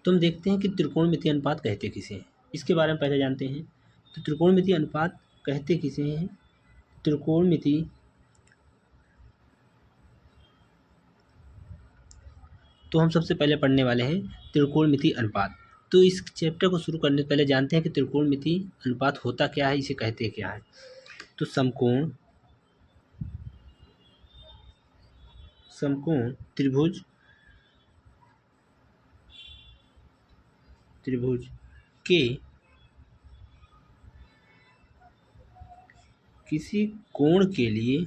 तो हम देखते हैं कि त्रिकोणमितीय अनुपात कहते किसे हैं, इसके बारे में पहले जानते हैं। तो त्रिकोणमितीय अनुपात कहते किसे हैं? त्रिकोणमिति तो हम सबसे पहले पढ़ने वाले हैं त्रिकोणमिति अनुपात। तो इस चैप्टर को शुरू करने से पहले जानते हैं कि त्रिकोणमिति अनुपात होता क्या है, इसे कहते क्या है। तो समकोण त्रिभुज के किसी कोण के लिए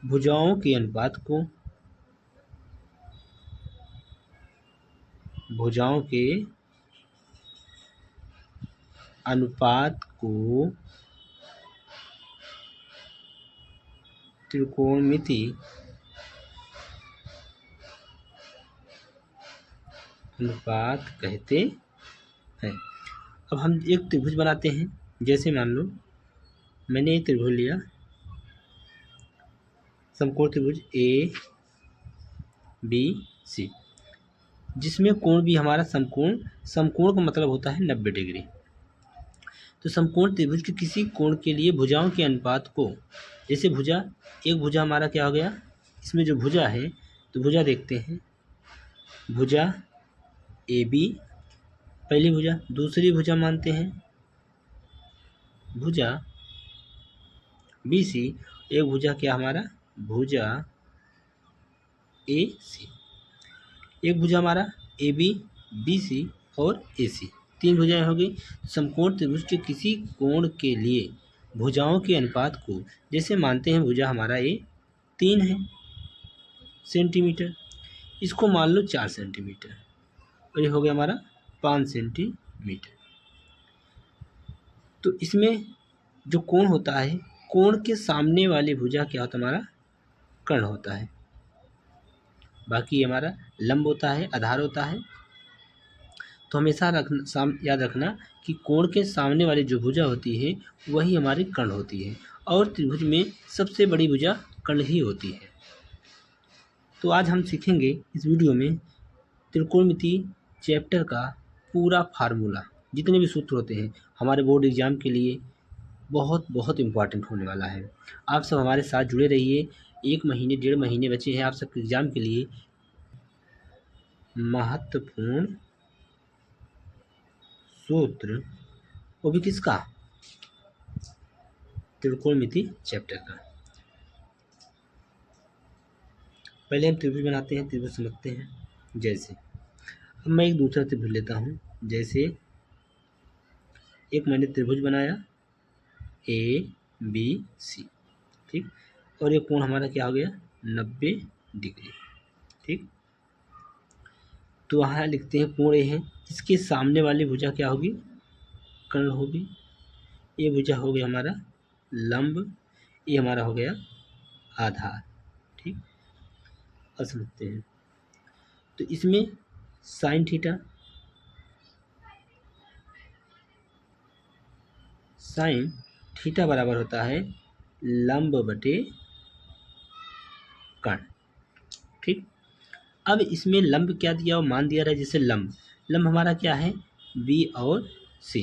भुजाओं के अनुपात को त्रिकोणमिति अनुपात कहते हैं। अब हम एक त्रिभुज बनाते हैं। जैसे मान लो मैंने एक त्रिभुज लिया, समकोण त्रिभुज ABC, जिसमें कोण भी हमारा समकोण का मतलब होता है 90 डिग्री। तो समकोण त्रिभुज के किसी कोण के लिए भुजाओं के अनुपात को, जैसे एक भुजा हमारा क्या हो गया, इसमें जो भुजा है तो भुजा देखते हैं, भुजा AB पहली भुजा, दूसरी भुजा मानते हैं भुजा BC, एक भुजा क्या हमारा भुजा AC, एक भुजा हमारा AB BC और AC, 3 भुजाएं हो गई। समकोण त्रिभुज के किसी कोण के लिए भुजाओं के अनुपात को जैसे मानते हैं, भुजा हमारा ये 3 है सेंटीमीटर, इसको मान लो 4 सेंटीमीटर और ये हो गया हमारा 5 सेंटीमीटर। तो इसमें जो कोण होता है, कोण के सामने वाली भुजा क्या होता है, हमारा कर्ण होता है, बाकी हमारा लंब होता है, आधार होता है। तो हमेशा याद रखना कि कोण के सामने वाली जो भुजा होती है वही हमारी कर्ण होती है, और त्रिभुज में सबसे बड़ी भुजा कर्ण ही होती है। तो आज हम सीखेंगे इस वीडियो में त्रिकोणमिति चैप्टर का पूरा फार्मूला, जितने भी सूत्र होते हैं हमारे बोर्ड एग्जाम के लिए बहुत बहुत इम्पॉर्टेंट होने वाला है। आप सब हमारे साथ जुड़े रहिए। 1 महीने 1.5 महीने बचे हैं आप सबके एग्जाम के लिए। महत्वपूर्ण सूत्र, वो भी किसका, त्रिकोणमिति चैप्टर का। पहले हम त्रिभुज बनाते हैं, त्रिभुज समझते हैं। जैसे अब मैं एक दूसरा त्रिभुज लेता हूँ, जैसे एक मैंने त्रिभुज बनाया ABC, ठीक, और ये कोण हमारा क्या हो गया 90 डिग्री, ठीक। तो वहाँ लिखते हैं कोण ए है, इसके सामने वाली भुजा क्या होगी, कर्ण होगी। ये भुजा हो गया हमारा लंब, ये हमारा हो गया आधार, ठीक। अब समझते हैं। तो इसमें साइन थीटा बराबर होता है लंब बटे कर्ण, ठीक। अब इसमें लंब क्या दिया, मान दिया रहा है, जैसे लंब हमारा क्या है B और C,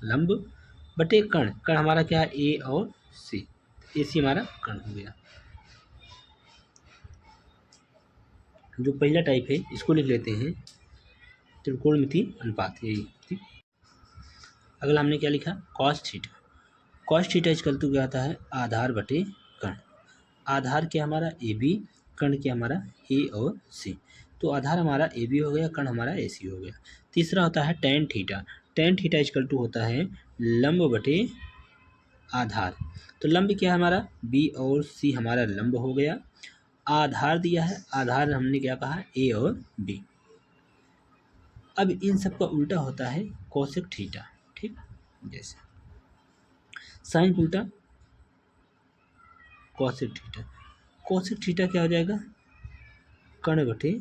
लंब बटे कर्ण हमारा क्या है A और C, AC हमारा कर्ण हो गया। जो पहला टाइप है इसको लिख लेते हैं त्रिकोणमिति अनुपात, यही, ठीक। अगला हमने क्या लिखा, कॉस थीटा इक्वल टू क्या आता है आधार बटे कर्ण। आधार क्या हमारा AB, कर्ण क्या हमारा A और C। तो आधार हमारा AB हो गया, कर्ण हमारा AC हो गया। तीसरा होता है tan थीटा इक्वल टू होता है लंब बटे आधार। तो लंब क्या है हमारा B और C, हमारा लंब हो गया। आधार दिया है, आधार हमने क्या कहा A और B। अब इन सब का उल्टा होता है कोसेक थीटा, ठीक। जैसे साइन उल्टा कोसेक थीटा क्या हो जाएगा, कर्ण बटे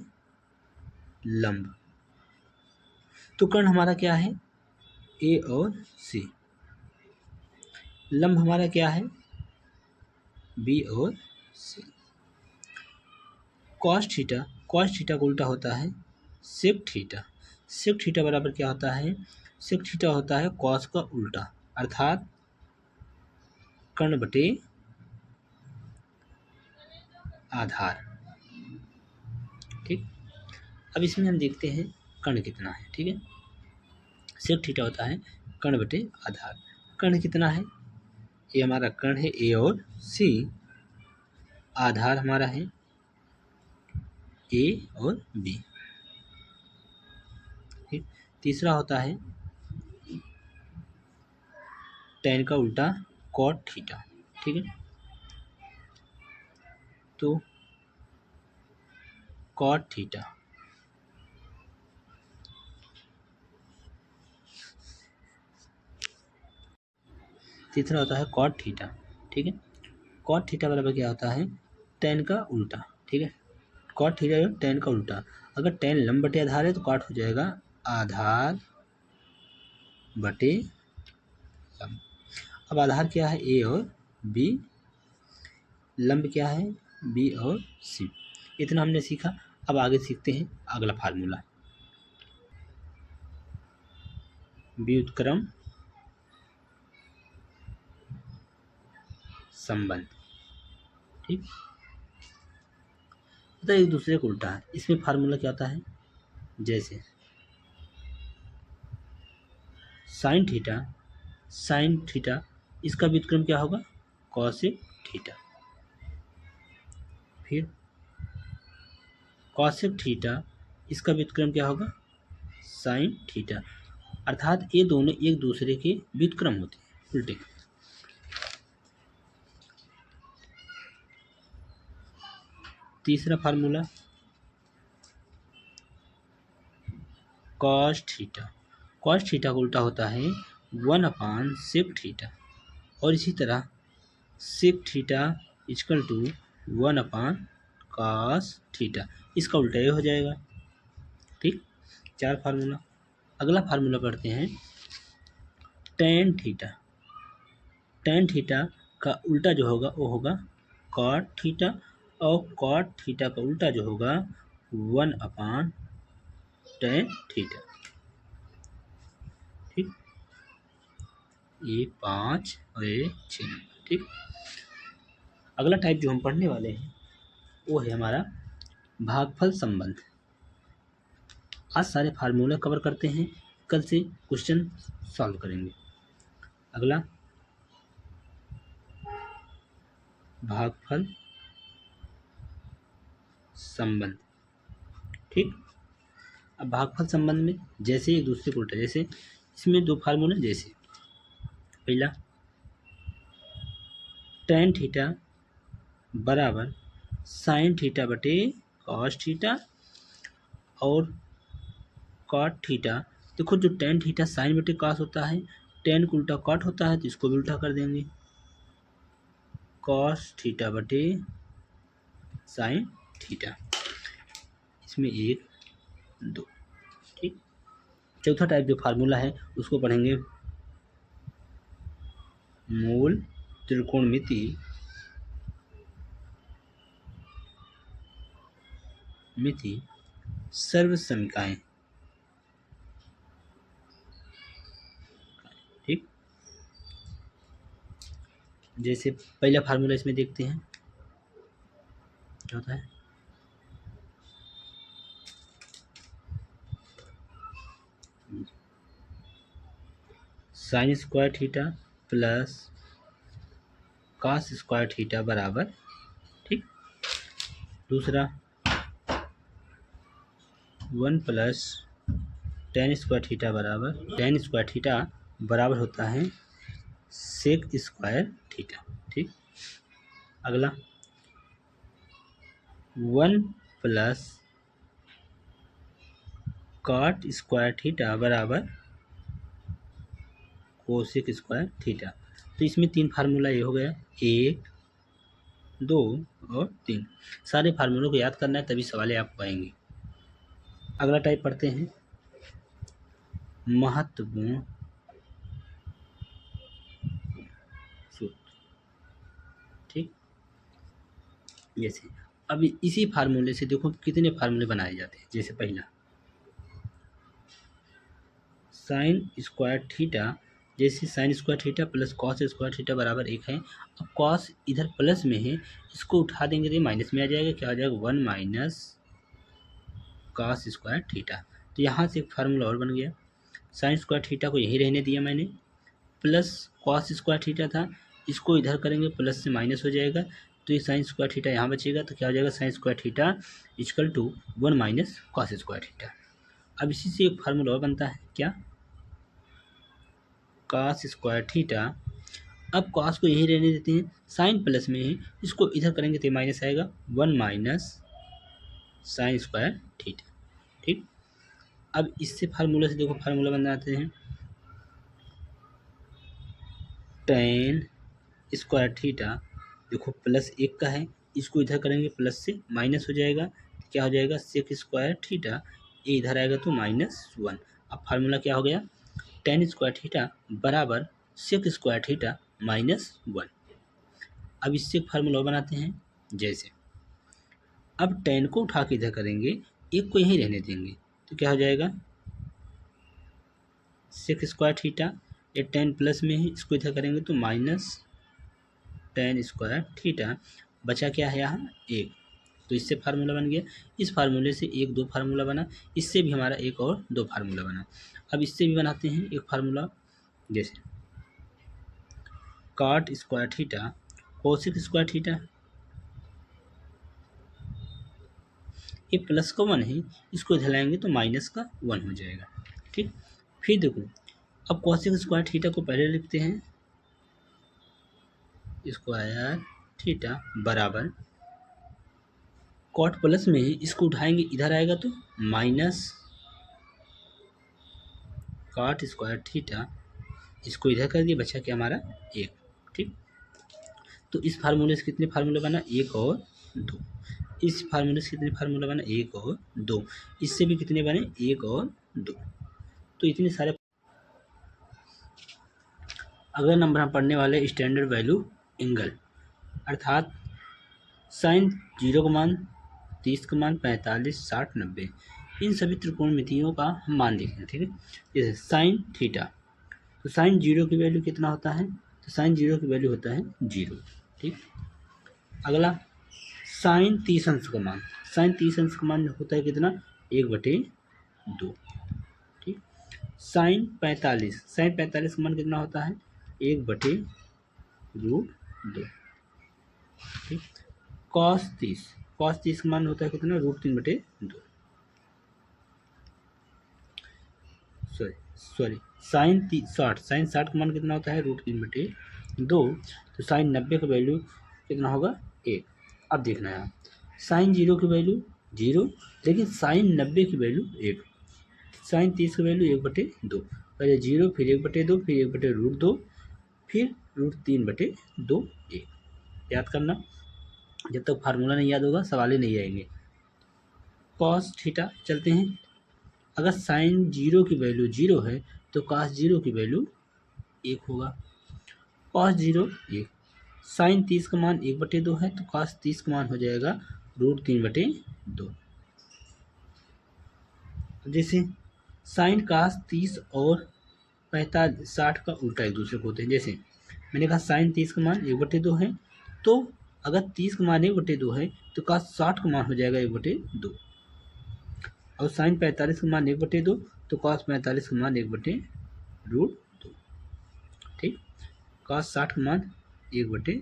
लंब। तो कर्ण हमारा क्या है A और C, लंब हमारा क्या है B और सी। कॉस थीटा का उल्टा होता है सेक थीटा। सेक थीटा बराबर क्या होता है? सेक थीटा होता है कॉस का उल्टा, अर्थात कर्ण बटे आधार। ठीक, अब इसमें हम देखते हैं कर्ण कितना है। ठीक है, सेक थीटा होता है कर्ण बटे आधार। कर्ण कितना है? ये हमारा कर्ण है ए और सी, आधार हमारा है ए और बी। ठीक, तीसरा होता है tan का उल्टा cot थीटा। ठीक है, तो cot थीटा तीसरा होता है cot थीटा। ठीक है, cot थीटा बराबर क्या होता है? tan का उल्टा। ठीक है, cot थीटा जो tan का उल्टा, अगर tan लंब बटे आधार है तो cot हो जाएगा आधार बटे लंब। अब आधार क्या है? ए और बी, लंब क्या है? बी और सी। इतना हमने सीखा। अब आगे सीखते हैं अगला फार्मूला, व्युत्क्रम संबंध। ठीक, तो एक दूसरे को उल्टा है। इसमें फार्मूला क्या होता है? जैसे साइन थीटा इसका व्युत्क्रम क्या होगा? Cosec theta. फिर कॉसेक थीटा इसका व्युत्क्रम क्या होगा? Sine theta. अर्थात ये दोनों एक दूसरे के व्युत्क्रम होते हैं, उल्टे। तीसरा formula cos theta. Cos theta का उल्टा होता है 1/सेक थीटा, और इसी तरह सेक थीटा इक्वल टू 1/कॉस थीटा, इसका उल्टा ये हो जाएगा। ठीक, 4 फार्मूला। अगला फार्मूला पढ़ते हैं टेन थीटा। टेन थीटा का उल्टा जो होगा वो होगा कॉट थीटा, और कॉट थीटा का उल्टा जो होगा 1/टेन थीटा। ठीक, ये 5 और ये 6। ठीक, अगला टाइप जो हम पढ़ने वाले हैं वो है हमारा भागफल संबंध। आज सारे फार्मूले कवर करते हैं, कल से क्वेश्चन सॉल्व करेंगे। अगला भागफल संबंध। ठीक, अब भागफल संबंध में जैसे एक दूसरे को उल्टा, जैसे इसमें 2 फार्मूले, जैसे पहला टेन थीटा बराबर साइन थीटा बटे कॉस थीटा, और कॉट थीटा। देखो जो टेन थीटा साइन बटे कॉस होता है, टेन को उल्टा कॉट होता है, तो इसको भी उल्टा कर देंगे, कॉस थीटा बटे साइन थीटा। इसमें 1 2। ठीक, चौथा टाइप जो फार्मूला है उसको पढ़ेंगे मूल त्रिकोणमिति सर्वसमीकाएं। ठीक, जैसे पहला फार्मूला इसमें देखते हैं क्या होता है। Sign square theta plus cos square theta बराबर। ठीक, दूसरा 1 प्लस टेन स्क्वायर थीटा बराबर, टेन स्क्वायर थीटा बराबर होता है सेक स्क्वायर थीटा। ठीक, अगला 1 प्लस कॉट स्क्वायर थीटा बराबर कोसेक स्क्वायर थीटा। तो इसमें 3 फार्मूला ये हो गया, 1 2 और 3। सारे फार्मूलों को याद करना है, तभी सवाल आपको आएंगे। अगला टाइप पढ़ते हैं महत्वपूर्ण सूत्र। ठीक, जैसे अब इसी फार्मूले से देखो कितने फार्मूले बनाए जाते हैं। जैसे पहला साइन स्क्वायर थीटा, जैसे sign square theta plus cos square theta बराबर 1 है। अब कॉस इधर प्लस में है, इसको उठा देंगे तो माइनस में आ जाएगा, क्या आ जाएगा 1 माइनस कॉस स्क्वायर थीटा। तो यहाँ से एक फार्मूला और बन गया। साइन स्क्वायर थीटा को यहीं रहने दिया मैंने, प्लस कॉस स्क्वायर थीटा था, इसको इधर करेंगे प्लस से माइनस हो जाएगा, तो ये साइन स्क्वायर थीटा यहाँ बचेगा, तो क्या हो जाएगा sine square theta equal to 1 minus cos square theta. अब इसी से एक फार्मूला और बनता है, क्या कॉस स्क्वायर थीटा। अब कॉस को यहीं रहने देते हैं, साइन प्लस में है, इसको इधर करेंगे तो माइनस आएगा 1 माइनस साइन स्क्वायर थीटा। ठीक, अब इससे फार्मूला से देखो फार्मूला बनाते हैं, टेन स्क्वायर थीटा, देखो प्लस 1 का है, इसको इधर करेंगे प्लस से माइनस हो जाएगा, क्या हो जाएगा सेक स्क्वायर थीटा, ये इधर आएगा तो -1। अब फार्मूला क्या हो गया, टेन स्क्वायर थीटा बराबर सेक स्क्वायर थीटा -1। अब इससे एक फार्मूला बनाते हैं, जैसे अब टेन को उठा के इधर करेंगे, एक को यहीं रहने देंगे, तो क्या हो जाएगा सेक स्क्वायर थीटा, ये टेन प्लस में है, इसको इधर करेंगे तो माइनस टेन स्क्वायर थीटा, बचा क्या है यहाँ 1, तो इससे फार्मूला बन गया। इस फार्मूले से एक दो फार्मूला बना, इससे भी हमारा एक और दो फार्मूला बना। अब इससे भी बनाते हैं एक फार्मूला, जैसे cot square theta cosec square theta, ये प्लस का 1 है, इसको इधर लाएंगे तो माइनस का 1 हो जाएगा। ठीक, फिर देखो अब कोसेक स्क्वायर थीटा को पहले लिखते हैं, स्क्वायर थीटा बराबर कॉट प्लस में है, इसको उठाएंगे इधर आएगा तो माइनस कॉट स्क्वायर थीटा, इसको इधर कर दिया, बचा क्या हमारा 1। ठीक, तो इस फार्मूले से कितने फार्मूला बना 1 और 2, इस फार्मूले से कितने फार्मूला बना 1 और 2, इससे भी कितने बने 1 और 2, तो इतने सारे। अगला नंबर हम पढ़ने वाले स्टैंडर्ड वैल्यू एंगल, अर्थात साइन 0 का मान 30 का मान 45 60 90, इन सभी त्रिकोणमितियों का हम मान लिखेंगे। ठीक है, जैसे साइन थीटा, तो साइन 0 की वैल्यू कितना होता है, तो साइन 0 की वैल्यू होता है 0। ठीक, अगला साइन 30 अंश का मान, साइन 30 अंश का मान होता है कितना 1/2। ठीक, साइन 45 का मान कितना होता है 1/√2। ठीक, कॉस 30 का मान होता है कितना √3/2। सॉरी साइन 60 का मान कितना होता है √3/2, तो साइन 90 का वैल्यू कितना होगा 1। अब देखना है साइन 0 की वैल्यू 0, लेकिन साइन 90 की वैल्यू 1, साइन 30 की वैल्यू 1/2, पहले 0 फिर 1/2 फिर 1/√2 फिर √3/2 1। याद करना, जब तक फार्मूला नहीं याद होगा सवाल ही नहीं आएंगे। कॉस थीटा चलते हैं, अगर साइन 0 की वैल्यू 0 है तो कॉस 0 की वैल्यू 1 होगा, कॉस 0 1, साइन 30 का मान 1/2 है तो कॉस 30 का मान हो जाएगा √3/2। जैसे साइन कॉस 30 और 45 60 का उल्टा एक दूसरे को होते हैं, जैसे मैंने कहा साइन 30 का मान 1/2 है, तो अगर 30 का मान 1/2 है तो कॉस 60 का मान हो जाएगा 1/2, और साइन 45 का मान 1/2 तो कॉस 45 का मान 1/√2। ठीक, कॉस 60 का मान 1/2,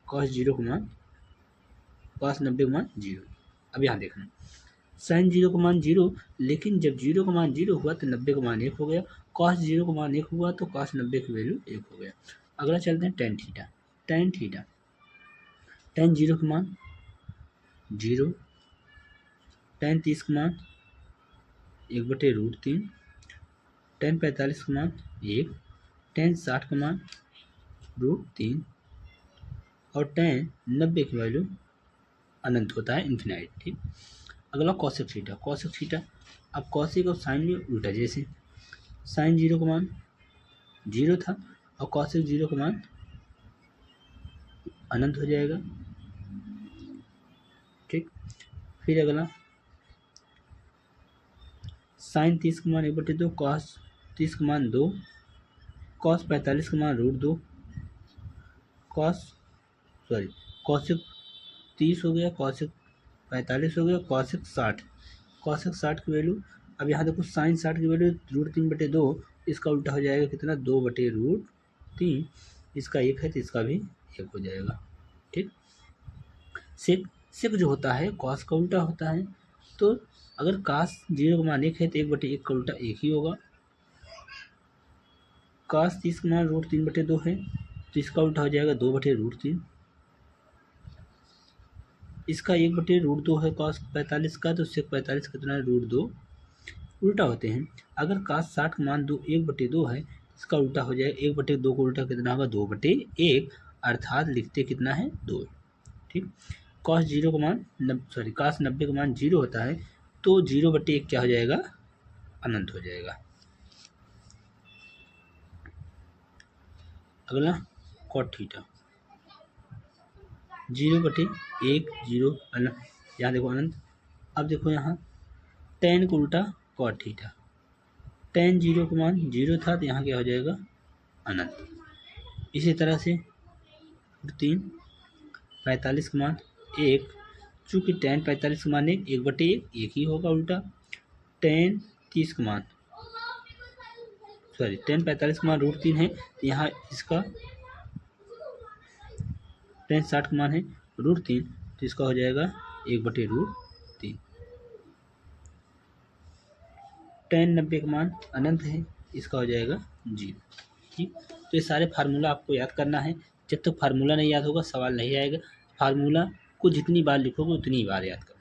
कॉस 0 का मान, कॉस 90 का मान 0। अब यहाँ देखना साइन 0 का मान 0, लेकिन जब 0 का मान 0 हुआ तो 90 का मान 1 हो गया, कॉस 0 का मान 1 हुआ तो कॉस 90 की वैल्यू 1 हो गया। अगला चलते हैं टेन थीटा, टेन 0 का मान 0, टेन 30 का मान 1/√3, टेन 45 का मान 1, टेन 60 का मान √3, और टेन 90 की वैल्यू अनंत होता है, इन्फिनाइट। ठीक, अगला कॉसेक थीटा, अब कॉसेक और साइन में उल्टा, जैसे साइन 0 का मान 0 था और कॉसेक 0 का मान अनंत हो जाएगा, फिर अगला साइन 30 का मान 1/2, कॉस 30 का मान 2, कॉस 45 का मान √2, कॉसिक 30 हो गया, कॉसिक 45 हो गया, कॉसिक 60, कॉसिक 60 की वैल्यू, अब यहाँ देखो साइन 60 की वैल्यू √3/2, इसका उल्टा हो जाएगा कितना 2/√3, इसका 1 है तो इसका भी 1 हो जाएगा। ठीक, सेक सेक जो होता है कॉस का उल्टा होता है, तो अगर कॉस 0 का मान 1 है तो 1/1 का उल्टा 1 ही होगा। कॉस 30 का मान √3/2 है तो इसका उल्टा हो जाएगा 2/√3, इसका 1/√2 है कॉस 45 का, तो सेक 45 कितना है √2 उल्टा होते हैं। अगर कॉस 60 का मान 1/2 है, इसका उल्टा हो जाएगा 1/2 को उल्टा कितना होगा 2/1, अर्थात लिखते कितना है 2। ठीक, कॉस 0 का मान कॉस 90 का मान 0 होता है, तो 0/1 क्या हो जाएगा अनंत हो जाएगा। अगला कॉट थीटा 0/1 0 अनंत, यहाँ देखो अनंत। अब देखो यहाँ टेन को उल्टा कॉट थीटा, टेन 0 का मान 0 था तो यहाँ क्या हो जाएगा अनंत। इसी तरह से 3 45 का मान 1, चूँकि टेन 45 का मान 1/1 1 ही होगा उल्टा। टेन 30 का मान टेन 45 का मान √3 है, तो यहाँ इसका टेन 60 का मान है √3, तो इसका हो जाएगा 1/√3। टेन 90 का मान अनंत है, इसका हो जाएगा 0। ठीक, तो ये सारे फार्मूला आपको याद करना है। जब तक फार्मूला नहीं याद होगा सवाल नहीं आएगा। फार्मूला को जितनी बार लिखोगे उतनी बार याद करना।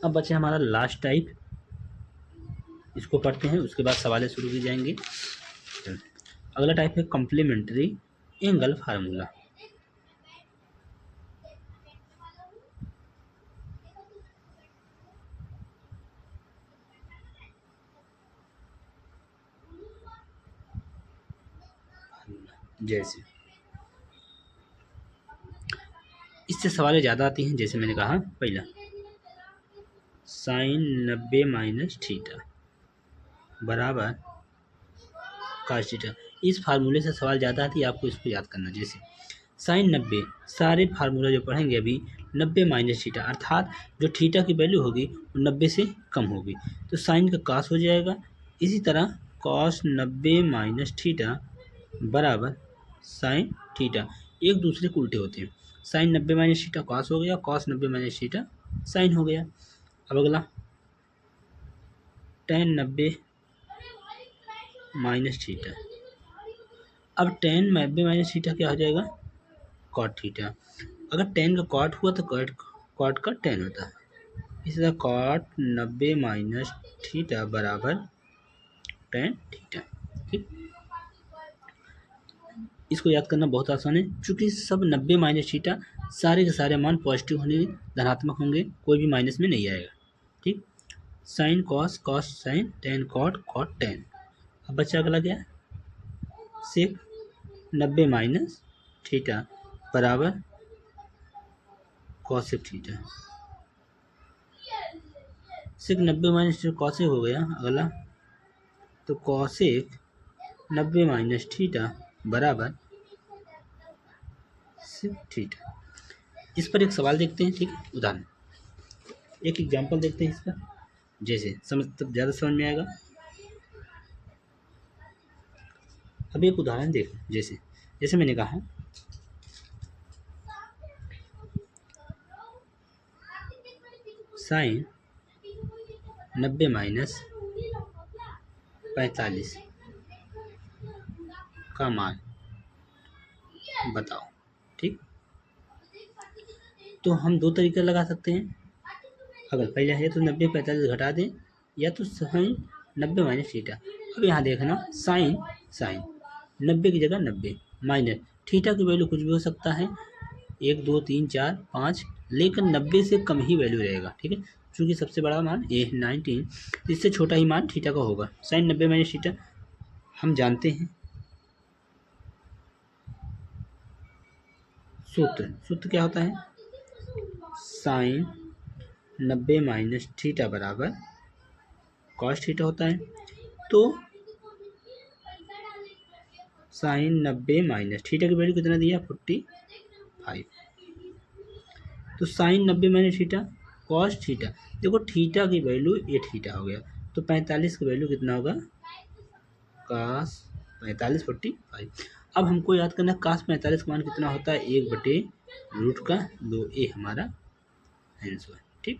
अब बचे हमारा लास्ट टाइप, इसको पढ़ते हैं, उसके बाद सवालें शुरू की जाएंगे। अगला टाइप है कॉम्प्लीमेंट्री एंगल फार्मूला। जैसे इससे सवालें ज़्यादा आती हैं, जैसे मैंने कहा पहला साइन 90 माइनस थीटा बराबर कॉस थीटा। इस फार्मूले से सवाल ज़्यादा आती है, आपको इसको याद करना। जैसे साइन 90, सारे फार्मूला जो पढ़ेंगे अभी 90 माइनस थीटा, अर्थात जो थीटा की वैल्यू होगी वो 90 से कम होगी, तो साइन का कॉस हो जाएगा। इसी तरह कॉस 90 माइनस थीटा बराबर साइन थीटा, एक दूसरे को उल्टे होते हैं। साइन 90 माइनस थीटा कॉस हो गया, कॉस 90 माइनस थीटा साइन हो गया। अब अगला टेन 90 माइनस थीटा, अब टेन 90 माइनस थीटा क्या हो जाएगा कॉट थीटा। अगर टेन का कॉट हुआ तो कॉट का टेन होता है। इसी तरह कॉट 90 माइनस थीटा बराबर टेन थीटा। ठीक, इसको याद करना बहुत आसान है, क्योंकि सब 90 माइनस थीटा सारे के सारे मान पॉजिटिव होंगे, धनात्मक होंगे, कोई भी माइनस में नहीं आएगा। ठीक, sine cos, cos sine, tan cot, cot tan. अब बच्चा अगला क्या है सेक 90 माइनस थीटा बराबर cosec theta. Sec 90 minus theta cosec हो गया। अगला तो कॉसेक 90 माइनस थीटा बराबर सेक थीटा। इस पर एक सवाल देखते हैं। ठीक, उदाहरण एक एग्जांपल देखते हैं इसका, जैसे समझ तब ज़्यादा समझ में आएगा। अब एक उदाहरण देख, जैसे जैसे मैंने कहा साइन 90 माइनस 45 का मान बताओ। ठीक, तो हम दो तरीके लगा सकते हैं। अगर पहले है तो 90 45 घटा दें, या तो साइन 90 माइनस थीटा। अब यहाँ देखना साइन 90 की जगह 90 माइनस थीटा की वैल्यू कुछ भी हो सकता है, 1 2 3 4 5, लेकिन 90 से कम ही वैल्यू रहेगा। ठीक है, क्योंकि सबसे बड़ा मान 19, इससे छोटा ही मान थीटा का होगा। साइन 90 माइनस थीटा हम जानते हैं सूत्र क्या होता है, साइन 90 माइनस थीटा बराबर कॉस थीटा होता है। तो साइन 90 माइनस थीटा की वैल्यू कितना दिया, 45। तो sine 90 minus theta cos theta, देखो थीटा की वैल्यू 8 थीटा हो गया, तो 45 की वैल्यू कितना होगा, कास 45 45। अब हमको याद करना है कास 45 का मान कितना होता है, 1/√2, ये हमारा आंसर है। ठीक,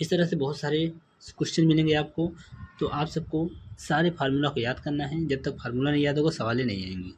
इस तरह से बहुत सारे क्वेश्चन मिलेंगे आपको, तो आप सबको सारे फार्मूला को याद करना है। जब तक फार्मूला नहीं याद होगा सवाल ही नहीं आएंगे।